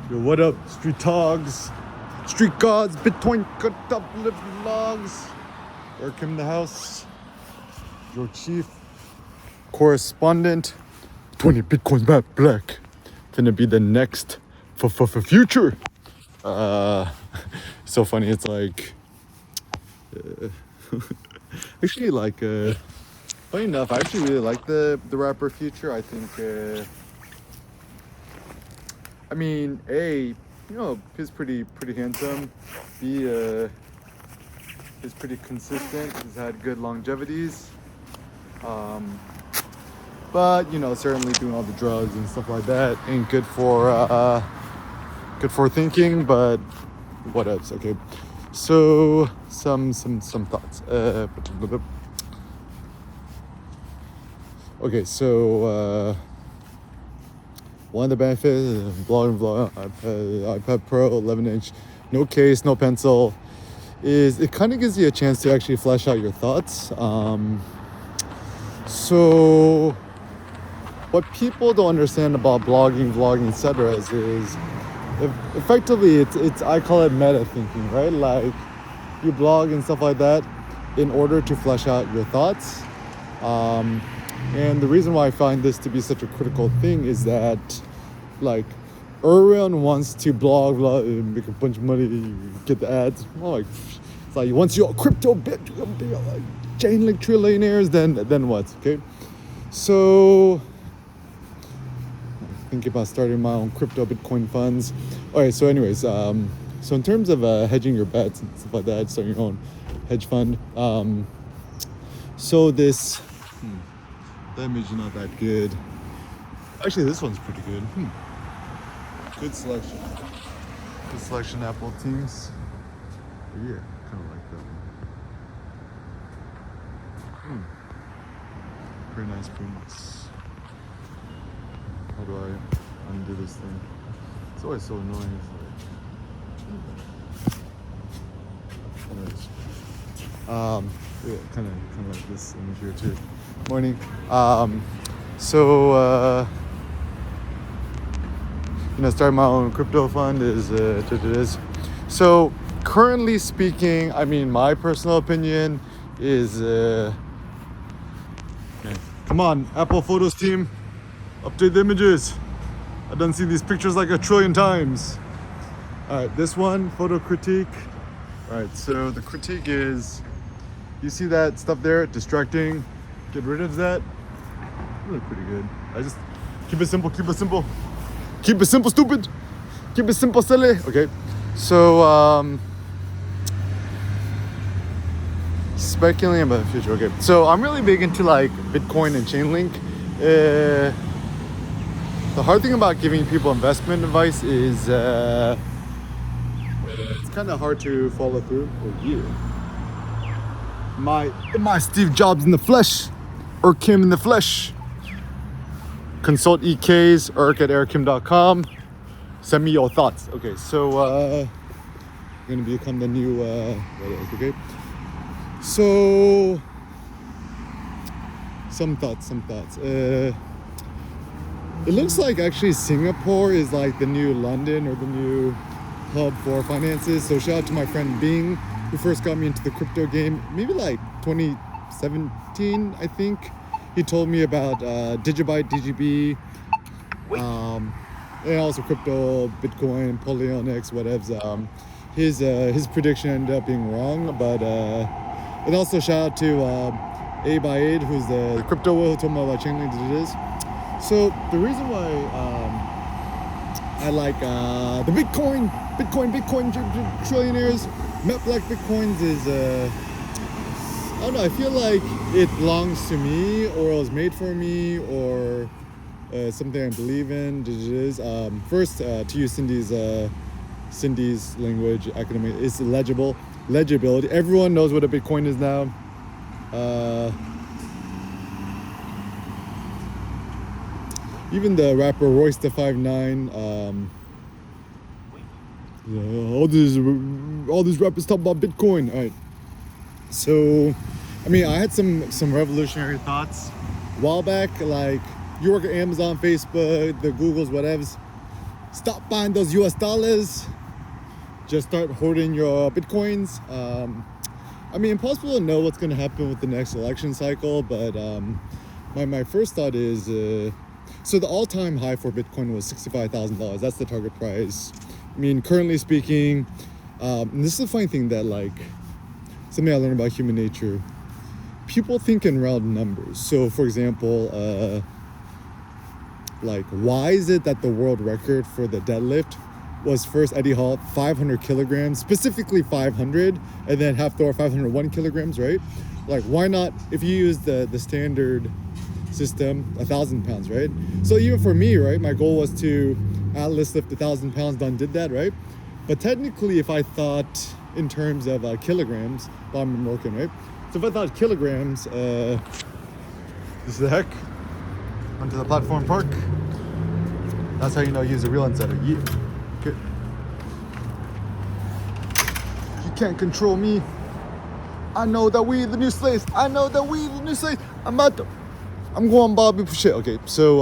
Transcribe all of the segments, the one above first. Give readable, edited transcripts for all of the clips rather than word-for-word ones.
Yo, what up, street dogs, street gods, Bitcoin cut up live logs. Eric in the house, your chief correspondent. 20 Bitcoins back black. Finna be the next for future. So funny. It's like, actually, like, funny enough, I actually really like the rapper Future. I think. I mean, A, he's pretty handsome. B, he's pretty consistent. He's had good longevities. But certainly doing all the drugs and stuff like that ain't good for thinking. But what else? Okay, so some thoughts. Okay, so. One of the benefits of vlog, iPad Pro 11-inch, no case, no pencil, is it kind of gives you a chance to actually flesh out your thoughts. So what people don't understand about blogging, vlogging, etc. is effectively it's I call it meta thinking, right? Like you blog and stuff like that in order to flesh out your thoughts. And the reason why I find this to be such a critical thing is that, like, everyone wants to blog, make a bunch of money, get the ads. It's like once you're a crypto bit, like chain link trillionaires, then what? Okay, so I'm thinking about starting my own crypto Bitcoin funds. All right. So, anyways, so in terms of hedging your bets and stuff like that, starting your own hedge fund. So this. The image is not that good. Actually, this one's pretty good. Good selection. Good selection, Apple teams. But yeah, kind of like that one. Pretty nice prints. How do I undo this thing? It's always so annoying. Anyways. Yeah, kind of like this image here too. Morning. So starting my own crypto fund is. So currently speaking, I mean, my personal opinion is, okay. Come on, Apple Photos team, update the images. I've done seen these pictures like a trillion times. All right, this one, photo critique. All right, so the critique is, you see that stuff there, distracting. Get rid of that. Really pretty good. I just keep it simple, stupid. Keep it simple, silly. Okay. So speculating about the future. Okay. So I'm really big into like Bitcoin and Chainlink. The hard thing about giving people investment advice is it's kind of hard to follow through. Oh yeah. My Steve Jobs in the flesh. Kim in the flesh. Consult EKs, eric@erickim.com. Send me your thoughts. Okay, so I'm gonna become the new okay. So some thoughts. It looks like actually Singapore is like the new London or the new hub for finances. So shout out to my friend Bing, who first got me into the crypto game, maybe like 2017, I think. He told me about Digibyte, DGB, and also crypto, Bitcoin, Polyonics, whatevs. His prediction ended up being wrong, but and also shout out to A by Aid, who's the crypto whale who told me about Chainlink is. So the reason why I like the Bitcoin trillionaires, Met Black Bitcoins is I don't know, I feel like it belongs to me, or it was made for me, or something I believe in. It is. First, to use Cindy's language, academic, it's legibility. Everyone knows what a Bitcoin is now. Even the rapper Royce the 5'9", all these rappers talk about Bitcoin. All right. So, I mean, I had some revolutionary thoughts a while back. Like, you work at Amazon, Facebook, the Googles, whatevs. stop buying those US dollars. Just start hoarding your Bitcoins. I mean, impossible to know what's going to happen with the next election cycle, but my first thought is, so the all-time high for Bitcoin was $65,000. That's the target price. I mean, currently speaking, and this is the funny thing that, like, something I learned about human nature. People think in round numbers. So, for example, like, why is it that the world record for the deadlift was first Eddie Hall 500 kilograms, specifically 500, and then half Thor 501 kilograms, right? Like, why not, if you use the standard system, 1,000 pounds, right? So even for me, right, my goal was to at least lift 1,000 pounds, done, did that, right? But technically, if I thought in terms of kilograms, well, I'm American, right? So if I thought kilograms, this is the heck, onto the platform park. That's how you know use a real insider. Yeah. Okay. You can't control me. I know that we the new slaves. I know that we the new slaves. I'm going Bobby for shit. Okay, so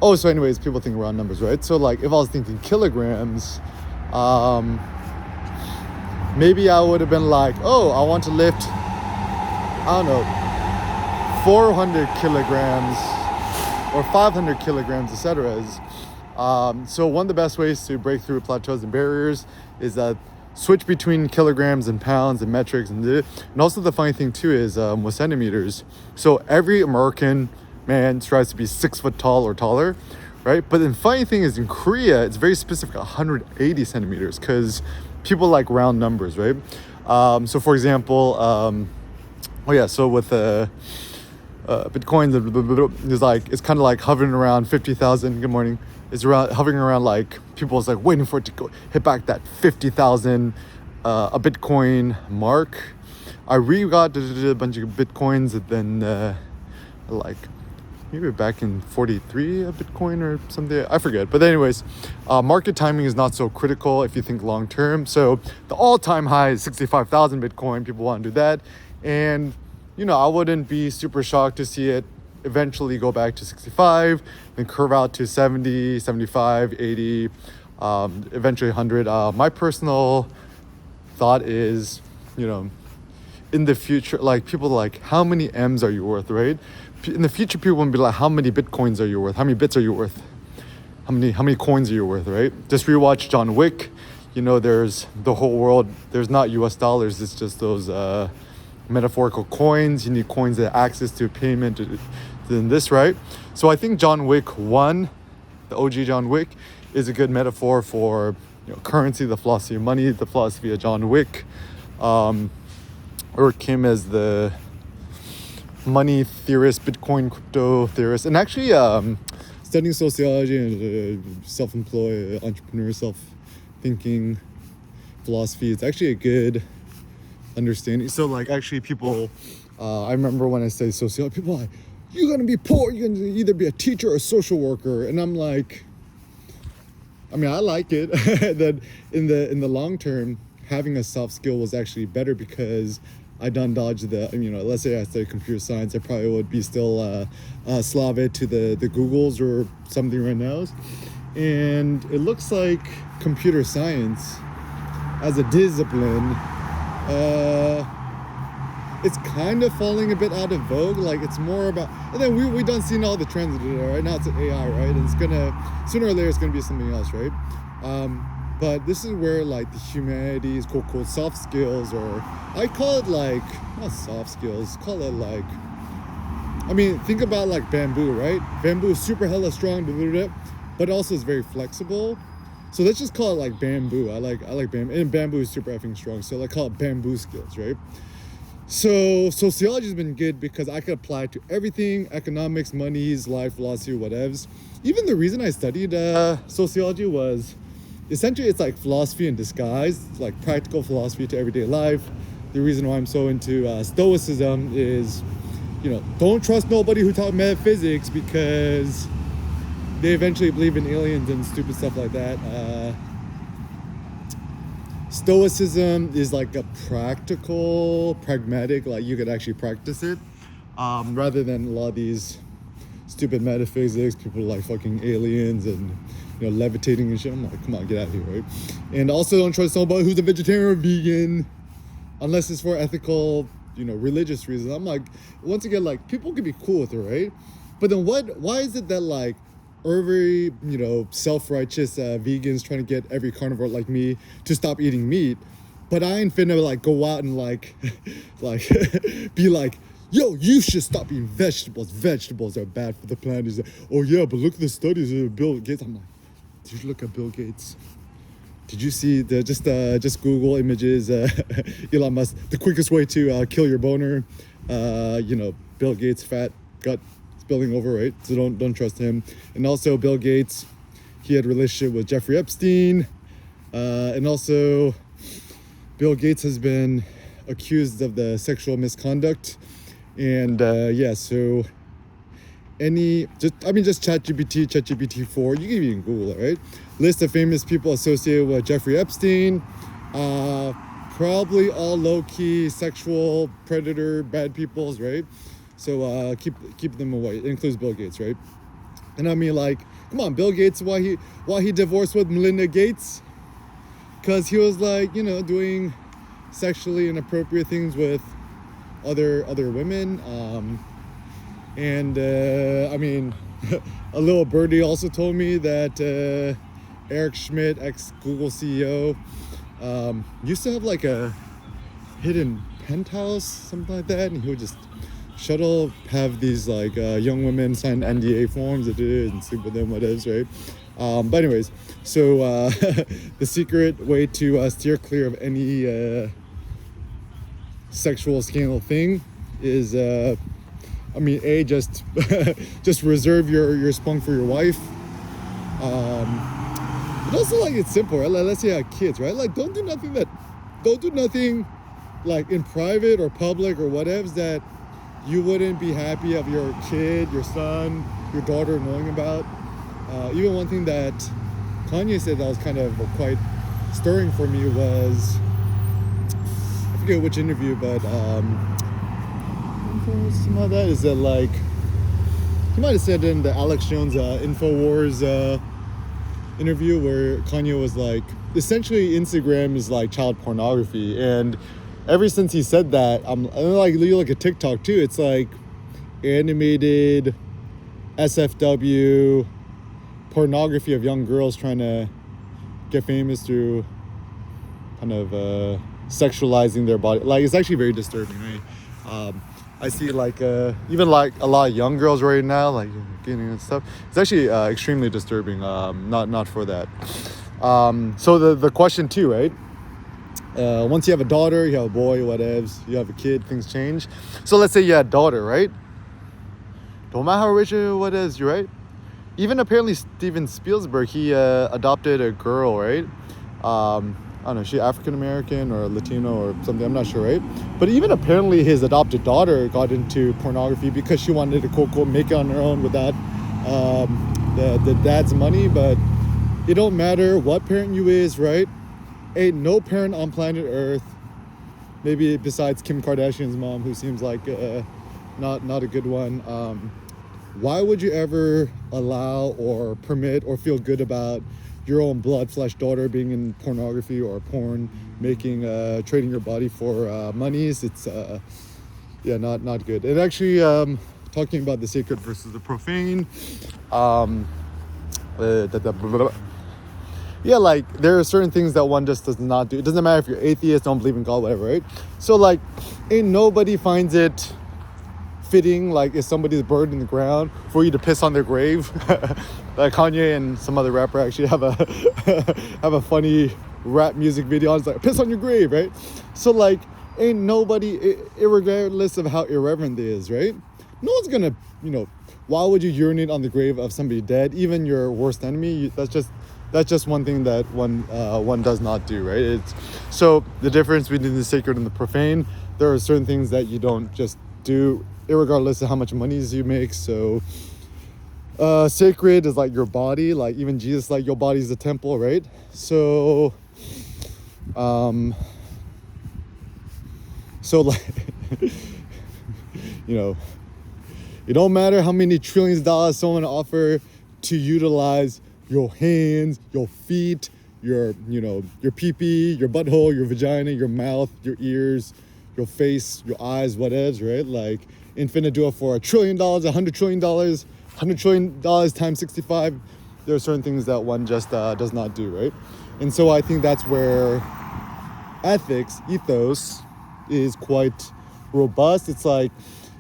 oh, so anyways, people think around numbers, right? So like, if I was thinking kilograms, maybe I would have been like, oh, I want to lift, I don't know, 400 kilograms or 500 kilograms, etc. So one of the best ways to break through plateaus and barriers is that switch between kilograms and pounds and metrics, and also the funny thing too is with centimeters. So every American man tries to be 6 foot tall or taller, right? But the funny thing is in Korea, it's very specific, 180 centimeters, because people like round numbers, right? So for example, so with Bitcoin is like, it's kind of like hovering around 50,000. Good morning. It's around hovering around, like, people's like waiting for it to go hit back that 50,000 a Bitcoin mark. I got a bunch of Bitcoins, and then like maybe back in 43 a Bitcoin or something, I forget. But anyways, market timing is not so critical if you think long term. So the all-time high is 65,000 Bitcoin. People want to do that, and you know, I wouldn't be super shocked to see it eventually go back to 65, then curve out to 70, 75, 80, eventually 100. My personal thought is, you know, in the future, like, people like, how many M's are you worth, right? In the future, people will be like, how many Bitcoins are you worth? How many bits are you worth? How many coins are you worth, right? Just rewatch John Wick. You know, there's the whole world. There's not US dollars. It's just those metaphorical coins. You need coins that have access to payment than this, right? So I think John Wick 1, the OG John Wick, is a good metaphor for, you know, currency, the philosophy of money, the philosophy of John Wick, or Kim as the money theorist, Bitcoin crypto theorist, and actually studying sociology and self-employed entrepreneur, self-thinking philosophy. It's actually a good understanding. So like, actually people, I remember when I say sociology, people are like, you're gonna be poor, you're gonna either be a teacher or a social worker, and I'm like, I mean, I like it. That in the long term, having a soft skill was actually better, because I done dodge the, you know, let's say I studied computer science, I probably would be still Slavic to the Googles or something right now. And it looks like computer science as a discipline, it's kind of falling a bit out of vogue. Like, it's more about, and then we done seen all the trends right now. It's an AI, right? And it's gonna, sooner or later, it's gonna be something else, right? But this is where, like, the humanities, quote soft skills, or I call it, like, not soft skills, call it like, I mean, think about like bamboo, right? Bamboo is super hella strong, but also is very flexible. So let's just call it like bamboo. I like bamboo, and bamboo is super effing strong. So like, call it bamboo skills, right? So sociology has been good because I could apply it to everything: economics, monies, life, philosophy, whatevs. Even the reason I studied sociology was essentially it's like philosophy in disguise. It's like practical philosophy to everyday life. The reason why I'm so into stoicism is, you know, don't trust nobody who taught metaphysics, because they eventually believe in aliens and stupid stuff like that. Stoicism is like a pragmatic, like you could actually practice it, rather than a lot of these stupid metaphysics, people like fucking aliens and levitating and shit. I'm like, come on, get out of here, right? And also don't trust somebody who's a vegetarian or vegan unless it's for ethical, religious reasons. I'm like, once again, like, people can be cool with it, right? But then why is it that like every self-righteous vegans trying to get every carnivore like me to stop eating meat, but I ain't finna like go out and like like be like, yo, you should stop eating vegetables. Vegetables are bad for the planet. He's like, oh yeah, but look at the studies of Bill Gates. I'm like, did you look at Bill Gates? Did you see the just Google images? Elon Musk, the quickest way to kill your boner. Bill Gates, fat gut spilling over, right? So don't trust him. And also Bill Gates, he had a relationship with Jeffrey Epstein, and also Bill Gates has been accused of the sexual misconduct. And so just ChatGPT 4, you can even Google it, right? List of famous people associated with Jeffrey Epstein, probably all low-key sexual predator bad peoples, right? So keep them away. It includes Bill Gates, right? And I mean, like, come on, Bill Gates, why he divorced with Melinda Gates? Because he was like, doing sexually inappropriate things with other women. I mean, a little birdie also told me that Eric Schmidt, ex-Google CEO, used to have like a hidden penthouse, something like that, and he would just have these like young women sign NDA forms and sleep with them, whatever, right? But anyways, so the secret way to steer clear of any sexual scandal thing is just just reserve your spunk for your wife. But also, like, it's simple, right? Like, let's say you have kids, right? Like, don't do nothing like in private or public or whatever that you wouldn't be happy of your kid, your son, your daughter knowing about. Even one thing that Kanye said that was kind of quite stirring for me was, I forget which interview, but something like that, is that like, he might have said in the Alex Jones InfoWars interview where Kanye was like, essentially Instagram is like child pornography. And ever since he said that, and like, you look at TikTok too, it's like animated SFW pornography of young girls trying to get famous through kind of sexualizing their body. Like, it's actually very disturbing, right? I see like even like a lot of young girls right now, like getting and stuff. It's actually extremely disturbing. Not for that. So the question too, right? Once you have a daughter, you have a boy, whatever, you have a kid, things change. So let's say you had a daughter, right? Don't matter how rich or what is, you right? Even apparently Steven Spielberg, he adopted a girl, right? I don't know, she African American or Latino or something, I'm not sure, right? But even apparently his adopted daughter got into pornography because she wanted to quote make it on her own without the dad's money. But it don't matter what parent you is, right? Ain't no parent on planet Earth, maybe besides Kim Kardashian's mom, who seems like not a good one. Why would you ever allow or permit or feel good about your own blood flesh daughter being in pornography or porn, making trading your body for monies? It's not good. And actually, talking about the sacred versus the profane, like, there are certain things that one just does not do. It doesn't matter if you're atheist, don't believe in God, whatever, right? So like, ain't nobody finds it fitting, like, if somebody's buried in the ground, for you to piss on their grave. Like Kanye and some other rapper actually have a funny rap music video. It's like, piss on your grave, right? So like, ain't nobody, regardless of how irreverent it is, right? No one's gonna, why would you urinate on the grave of somebody dead, even your worst enemy? That's just one thing that one does not do, right? So the difference between the sacred and the profane, there are certain things that you don't just do, irregardless of how much money you make. So sacred is like your body, like even Jesus, like, your body is a temple, right? So like, It don't matter how many trillions of dollars someone offer to utilize your hands, your feet, your pee-pee, your butthole, your vagina, your mouth, your ears, your face, your eyes, whatever, right? Like, infinite do it for $1 trillion, $100 trillion, $100 trillion times 65. There are certain things that one just does not do, right? And so I think that's where ethos is quite robust. It's like,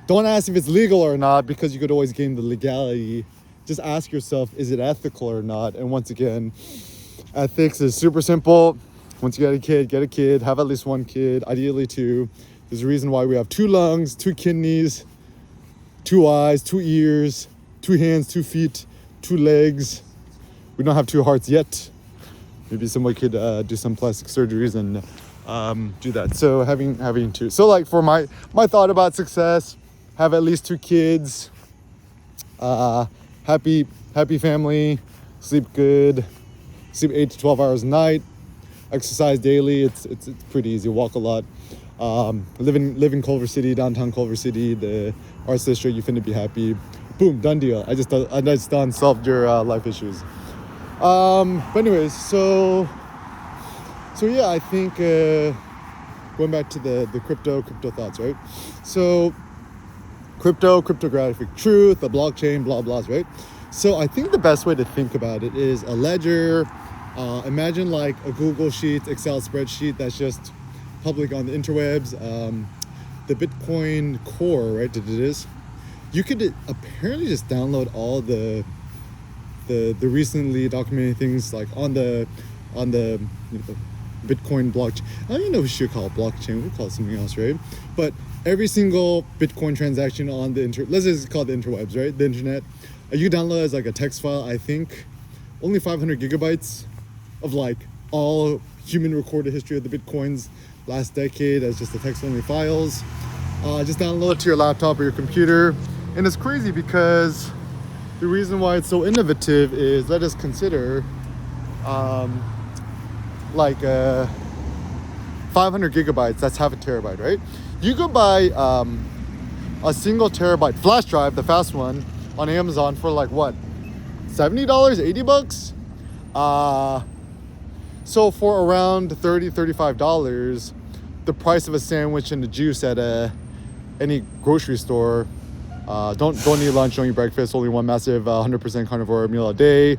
don't ask if it's legal or not, because you could always gain the legality. Just ask yourself, is it ethical or not? And once again, ethics is super simple. Once you get a kid, have at least one kid, ideally two. There's a reason why we have 2 lungs, 2 kidneys, 2 eyes, 2 ears, 2 hands, 2 feet, 2 legs. We don't have 2 hearts yet. Maybe somebody could do some plastic surgeries and do that. So having 2. So like for my thought about success, have at least 2 kids, happy family, sleep good, sleep 8 to 12 hours a night, exercise daily. It's pretty easy. Walk a lot. Live in Culver City, downtown Culver City, the arts district. You finna be happy. Boom, done deal. I just done solved your life issues. But anyways, so yeah, I think going back to the crypto thoughts, right? So cryptographic truth, the blockchain, blah blahs, right? So I think the best way to think about it is a ledger. Imagine like a Google Sheets, Excel spreadsheet that's just public on the interwebs. The Bitcoin core, right? It is. You could apparently just download all the recently documented things like on the Bitcoin blockchain. I don't even know if we should call it blockchain. We call it something else, right? But every single Bitcoin transaction on the let's just call it the interwebs, right? The internet. You download as like a text file. I think only 500 gigabytes of like all human recorded history of the Bitcoins last decade as just the text only files. Just download it to your laptop or your computer. And it's crazy because the reason why it's so innovative is, let us consider 500 gigabytes, that's half a terabyte, right? You could buy a single terabyte flash drive, the fast one, on Amazon for like what? $70, $80? So for around $30, $35, the price of a sandwich and a juice at any grocery store. Don't eat lunch, don't eat breakfast, only one massive 100% carnivore meal a day.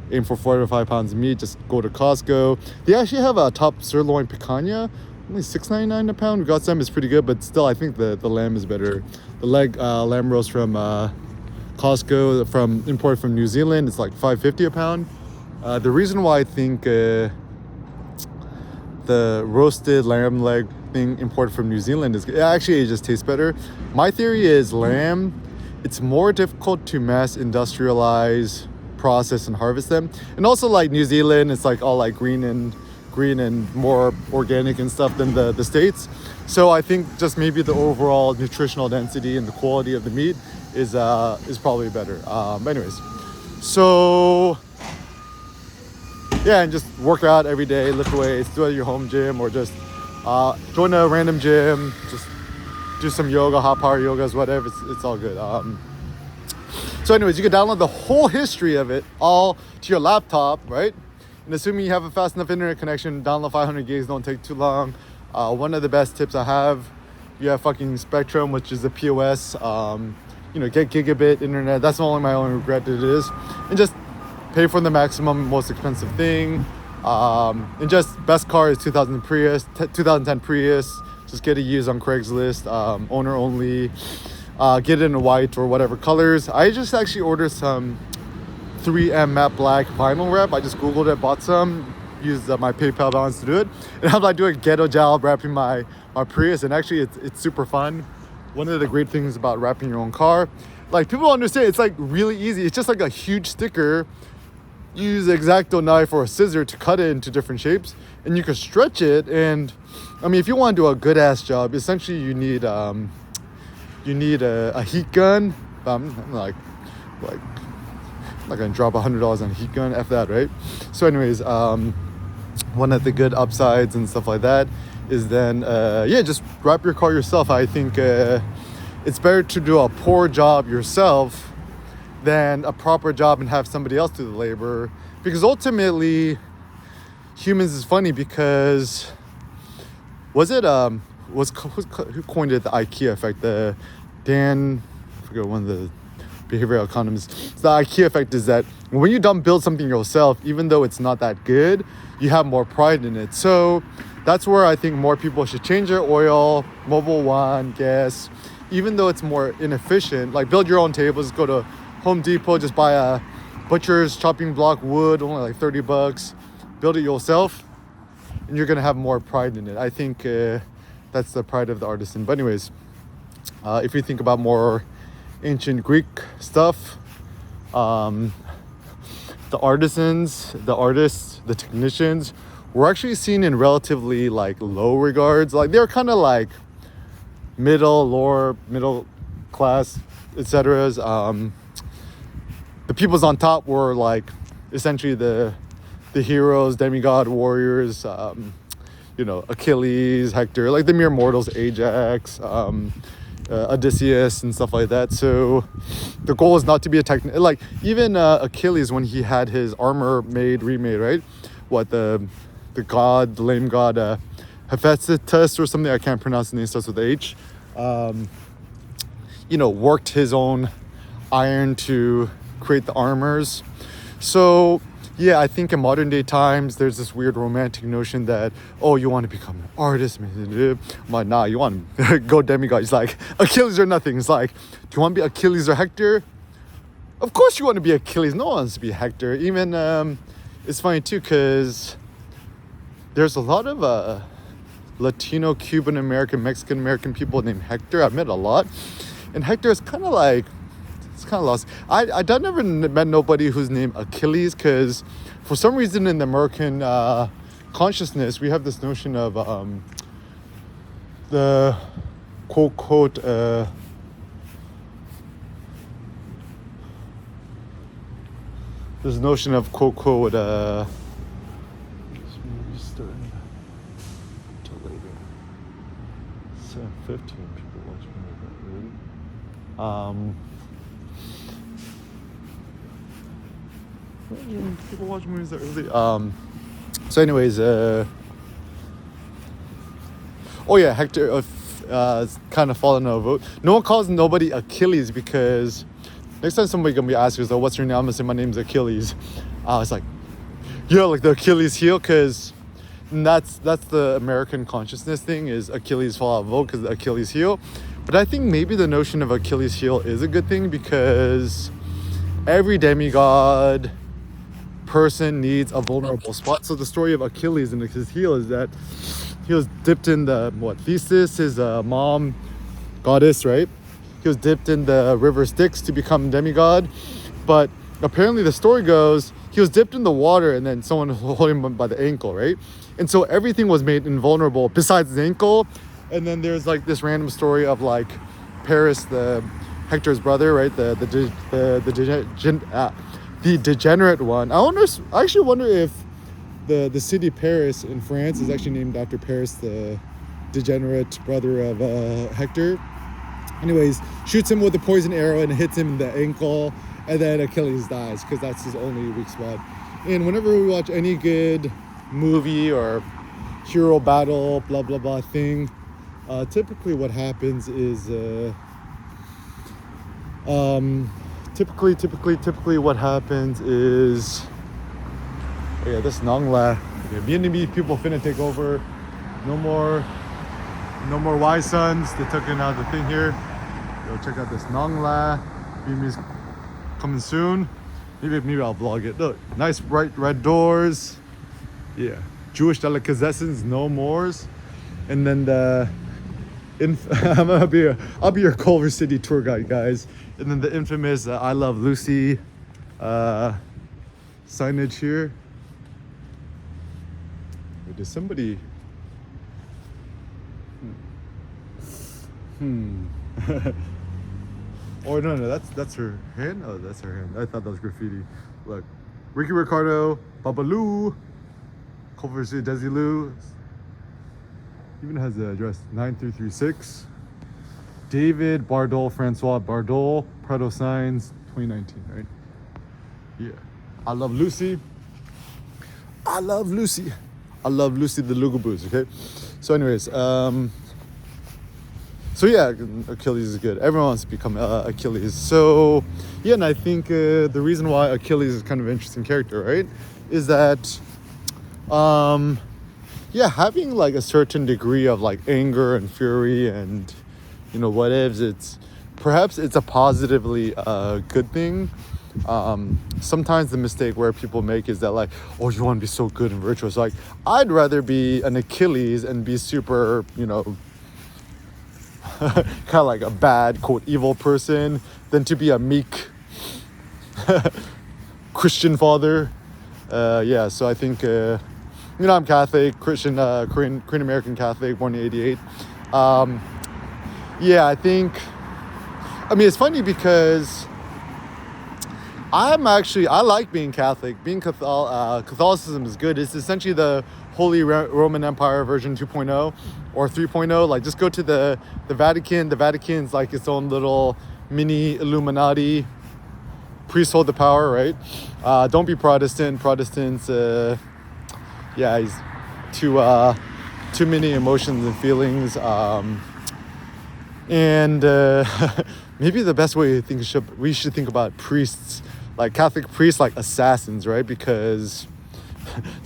Aim for 4 to 5 pounds of meat, just go to Costco. They actually have a top sirloin picanha, only $6.99 a pound. We got some, it's pretty good, but still I think the lamb is better. The lamb roast from Costco, imported from New Zealand, it's like $5.50 a pound. The reason why I think the roasted lamb leg thing imported from New Zealand is it just tastes better. My theory is lamb, it's more difficult to mass industrialize, process, and harvest them. And also like New Zealand, it's like all like green and more organic and stuff than the States. So I think just maybe the overall nutritional density and the quality of the meat is probably better. Anyways, so yeah, and just work out every day, lift weights, do it at your home gym, or just join a random gym, just do some yoga, hot power yogas, whatever. It's all good. So anyways, you can download the whole history of it all to your laptop, right? And assuming you have a fast enough internet connection, download 500 gigs, don't take too long. One of the best tips I have, you have fucking Spectrum, which is a POS, get gigabit internet. That's only my only regret that it is. And just pay for the maximum, most expensive thing. And just best car is 2010 Prius. Just get it used on Craigslist, owner only. Get it in white or whatever colors. I just actually ordered some 3M matte black vinyl wrap. I just Googled it, bought some, used my PayPal balance to do it. And I'm like doing a ghetto job wrapping my Prius, and actually it's super fun. One of the great things about wrapping your own car, like people don't understand, it's like really easy. It's just like a huge sticker. You use an X-Acto knife or a scissor to cut it into different shapes, and you can stretch it. And I mean, if you want to do a good ass job, essentially you need a heat gun. I'm not gonna drop $100 on a heat gun, F that, right? So anyways, one of the good upsides and stuff like that is then just wrap your car yourself. I think it's better to do a poor job yourself than a proper job and have somebody else do the labor. Because ultimately, humans is funny because who coined it, the IKEA effect? I forget, one of the behavioral economists. The IKEA effect is that when you don't build something yourself, even though it's not that good, you have more pride in it. So that's where I think more people should change their oil, Mobil 1, gas, even though it's more inefficient. Like, build your own tables, go to Home Depot, just buy a butcher's chopping block wood, only like $30. Build it yourself, and you're gonna have more pride in it. I think that's the pride of the artisan. But anyways, if you think about more ancient Greek stuff, the artisans, the artists, the technicians were actually seen in relatively like low regards. Like, they're kind of like lower middle class, etc. The peoples on top were like essentially the heroes, demigod warriors, Achilles, Hector, like the mere mortals, Ajax, Odysseus and stuff like that. So the goal is not to be a like even Achilles, when he had his armor remade, right? The lame god Hephaestus or something, I can't pronounce the name, starts with H. Worked his own iron to create the armors. So yeah, I think in modern day times, there's this weird romantic notion that, oh, you want to become an artist. I'm like, nah, you want to go demigod. It's like, Achilles or nothing. It's like, do you want to be Achilles or Hector? Of course you want to be Achilles. No one wants to be Hector. Even, it's funny too, because there's a lot of Latino, Cuban American, Mexican American people named Hector. I've met a lot. And Hector is kind of like, it's kind of lost. I never met nobody who's named Achilles, because for some reason in the American consciousness, we have this notion of the quote this notion of quote starting till later. 7:15 people watching already. People watch movies that early. So anyways, Hector kind of fallen out of vote. No one calls nobody Achilles, because next time somebody gonna be asking us, what's your name? I'm gonna say my name's Achilles. It's like, like the Achilles heel, because that's the American consciousness thing, is Achilles fall out of vote because the Achilles heel. But I think maybe the notion of Achilles heel is a good thing, because every demigod person needs a vulnerable spot. So the story of Achilles and his heel is that he was dipped in the Thetis, his mom goddess, right? He was dipped in the river Styx to become demigod. But apparently the story goes, he was dipped in the water and then someone holding him by the ankle, right? And so everything was made invulnerable besides the ankle. And then there's like this random story of like Paris, the Hector's brother, right? The degenerate one. I actually wonder if the city Paris in France is actually named after Paris, the degenerate brother of Hector. Anyways, shoots him with a poison arrow and hits him in the ankle, and then Achilles dies because that's his only weak spot. And whenever we watch any good movie or hero battle, blah blah blah thing, typically what happens is typically what happens is, this Nong La. Vietnamese people finna take over. No more Y Sons. They took in the thing here. Go check out this Nong La. Vietnamese coming soon. Maybe I'll vlog it. Look, nice bright red doors. Yeah, Jewish delicatessen, no mores. And then I'll be your Culver City tour guide, guys. And then the infamous I Love Lucy signage here. Wait, does somebody? Oh no, that's her hand. Oh, that's her hand. I thought that was graffiti. Look, Ricky Ricardo, Babaloo, Culver City, Desilu. Even has the address 9336. David Bardol, Francois Bardol, Prado Signs, 2019, right? Yeah. I love Lucy. I love Lucy. I love Lucy the Lugaboos, okay? So anyways, so yeah, Achilles is good. Everyone wants to become Achilles. So yeah, and I think the reason why Achilles is kind of an interesting character, right, is that yeah, having like a certain degree of like anger and fury and what ifs, perhaps it's a positively good thing. Sometimes the mistake where people make is that like, oh, you want to be so good and virtuous. Like, I'd rather be an Achilles and be super, kind of like a bad, quote, evil person than to be a meek Christian father. Yeah, so I think, I'm Catholic, Christian, Korean American Catholic, born in 88. Yeah, it's funny because I like being Catholic. Being Catholicism is good. It's essentially the Holy Roman Empire version 2.0 or 3.0. Like, just go to the Vatican. The Vatican's like its own little mini Illuminati. Priests hold the power, right? Don't be Protestant. Protestants, he's too many emotions and feelings. And maybe the best way to think we should think about priests, like Catholic priests, like assassins, right? Because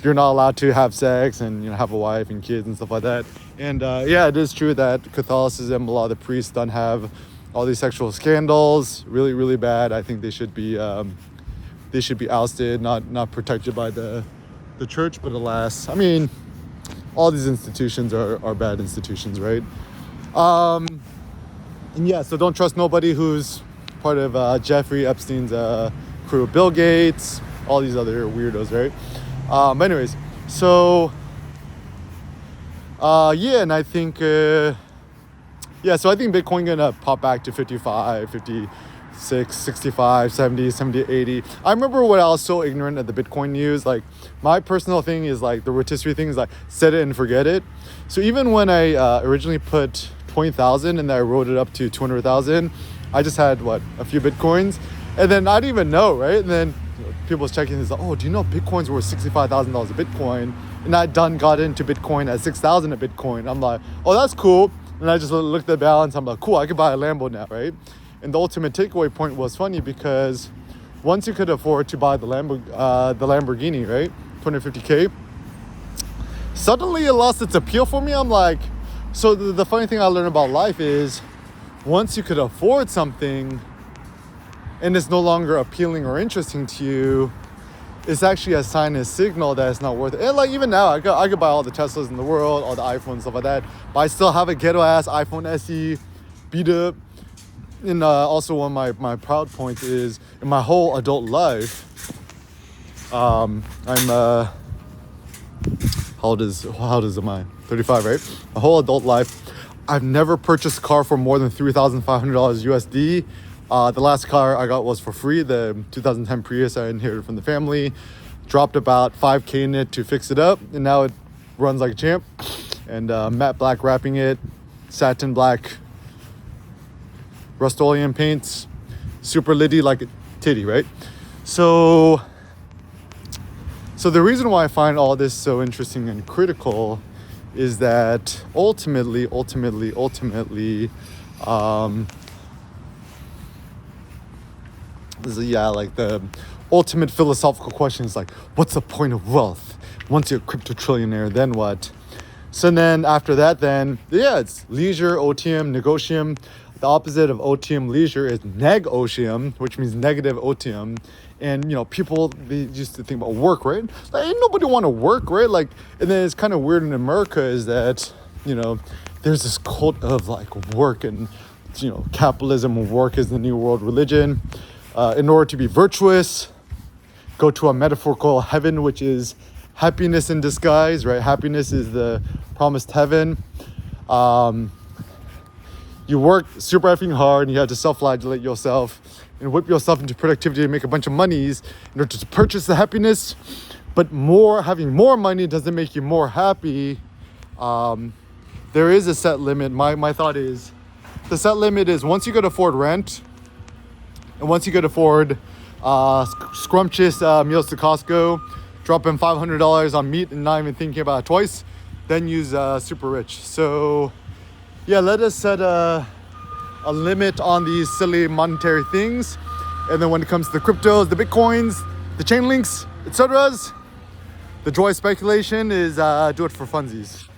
you're not allowed to have sex and have a wife and kids and stuff like that. And it is true that Catholicism, a lot of the priests don't have all these sexual scandals. Really, really bad. I think they should be ousted, not protected by the church. But alas, all these institutions are bad institutions, right? And yeah, so don't trust nobody who's part of Jeffrey Epstein's crew, Bill Gates, all these other weirdos, right? But anyways, so and I think so I think Bitcoin gonna pop back to 55, 56, 65, 70, 70, 80. I remember when I was so ignorant of the Bitcoin news. Like, my personal thing is like the rotisserie thing is like set it and forget it. So even when I originally put 20,000 and then I wrote it up to 200,000, I just had a few Bitcoins, and then I didn't even know, right? And then people was checking this, like, oh, do you know Bitcoin's worth $65,000 a Bitcoin? And I got into Bitcoin at 6,000 a Bitcoin. I'm like, oh, that's cool. And I just looked at the balance. I'm like, cool, I could buy a Lambo now, right? And the ultimate takeaway point was funny because once you could afford to buy the Lamborghini, right, 250K, suddenly it lost its appeal for me. I'm like, so the funny thing I learned about life is once you could afford something and it's no longer appealing or interesting to you, it's actually a sign, a signal that it's not worth it. And like, even now, I could buy all the Teslas in the world, all the iPhones, stuff like that, but I still have a ghetto ass iPhone SE, beat up. And also one of my proud points is in my whole adult life, I'm how old am I? 35, right? My whole adult life, I've never purchased a car for more than $3,500 USD. The last car I got was for free, the 2010 Prius I inherited from the family. Dropped about $5K in it to fix it up, and now it runs like a champ. And matte black wrapping it, satin black Rust-Oleum paints, super litty like a titty, right? So the reason why I find all this so interesting and critical is that ultimately, like the ultimate philosophical question is like, what's the point of wealth? Once you're a crypto trillionaire, then what? So then after that, it's leisure, otium, negotium. The opposite of otium, leisure, is neg-otium, which means negative otium. And, people, they used to think about work, right? Like, ain't nobody want to work, right? Like, and then it's kind of weird in America is that, there's this cult of like work and, capitalism, work is the new world religion. In order to be virtuous, go to a metaphorical heaven, which is happiness in disguise, right? Happiness is the promised heaven. You work super effing hard and you have to self-flagellate yourself and whip yourself into productivity and make a bunch of monies in order to purchase the happiness. But having more money doesn't make you more happy. There is a set limit. My thought is, The set limit is once you could afford rent, and once you could afford scrumptious meals to Costco, drop in $500 on meat and not even thinking about it twice, then use super rich. So yeah, let us set a limit on these silly monetary things. And then when it comes to the cryptos, the Bitcoins, the chain links, etc., the joy of speculation is do it for funsies.